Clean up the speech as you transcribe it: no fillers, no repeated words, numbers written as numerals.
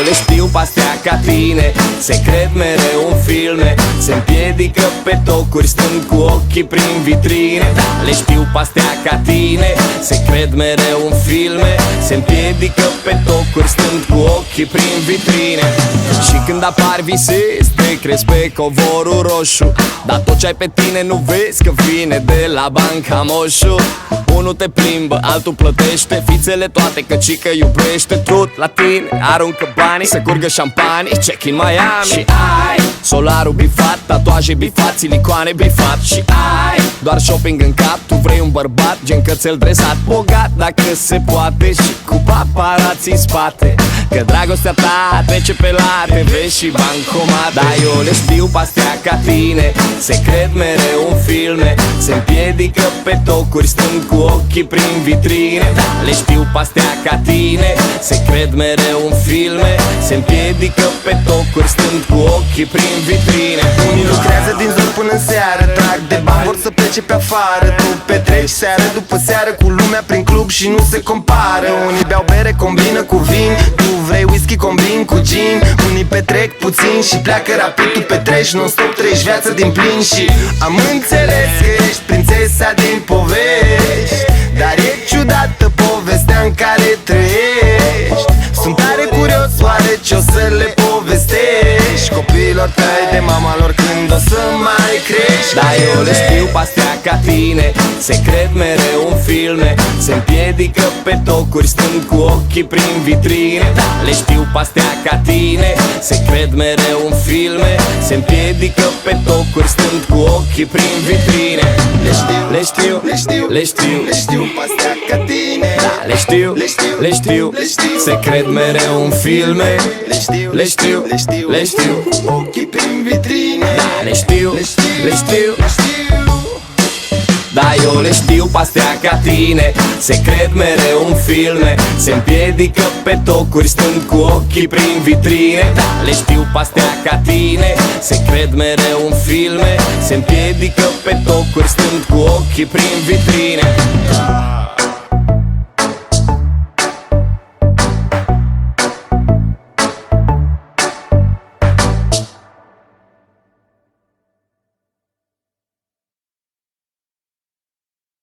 le știu pastea ca tine, se cred mereu în filme, se împiedică pe tocuri stând cu ochii prin vitrine. Da, le știu pastea ca tine, se cred mereu în filme, se împiedică pe tocuri stând cu ochii prin vitrine. Și când apar visezi, te crezi pe covorul roșu, dar tot ce ai pe tine nu vezi că vine de la banca moșu. Unul te plimbă, altul plătește fițele toate, căcică iubește. Tot la tine aruncă banii, să curgă șampanii, check in Miami. Și ai solarul bifat, tatuaje bifat, silicoane bifat. Și ai doar shopping în cap, tu vrei un bărbat gen cățel dresat, bogat dacă se poate și cu paparazzi în spate. Că dragostea ta trece pe la TV și bancomat. Dar eu le știu pastea ca tine, se cred mereu în filme, se împiedică pe tocuri stând cu ochii prin vitrine. Da, le știu pastea ca tine, se cred mereu în filme, se împiedică pe tocuri stând cu ochii prin vitrine. Unii lucrează din zor până în seară, trag de bani, vor să plece pe afară. Tu petreci seară după seară cu lumea prin club și nu se compară. Unii beau bere, combină cu vin, tu vrei whisky, combin cu gin. Unii petrec puțin și pleacă rapid, tu petreci non-stop, treci viața din plin. Și am înțeles că ești prințesa din povești, dar e ciudată povestea în care trăiești. Sunt tare curios, oare ce o să le povestești copiilor tăi de mama lor când o să mai crești. Dar eu le știu pastea ca tine, se cred mereu în filme, se împiedică pe tocuri stând cu ochii prin vitrine. Da, le știu pastea ca tine, se cred mereu în filme, se împiedică pe tocuri stând cu ochii prin vitrine. Le știu, le știu, le știu, le știu, le știu pastea ca tine. da, le știu, le știu, le știu, le știu, se cred mereu în filme. Le știu, le știu, le știu, le știu, cu ochii prin vitrine. da, le știu, le știu, le știu. le știu. Da, eu le știu pastea ca tine, se cred mereu în filme, se împiedică pe tocuri stând cu ochii prin vitrine. Da, le știu pastea ca tine, se cred mereu în filme, se împiedică pe tocuri stând cu ochii prin vitrine.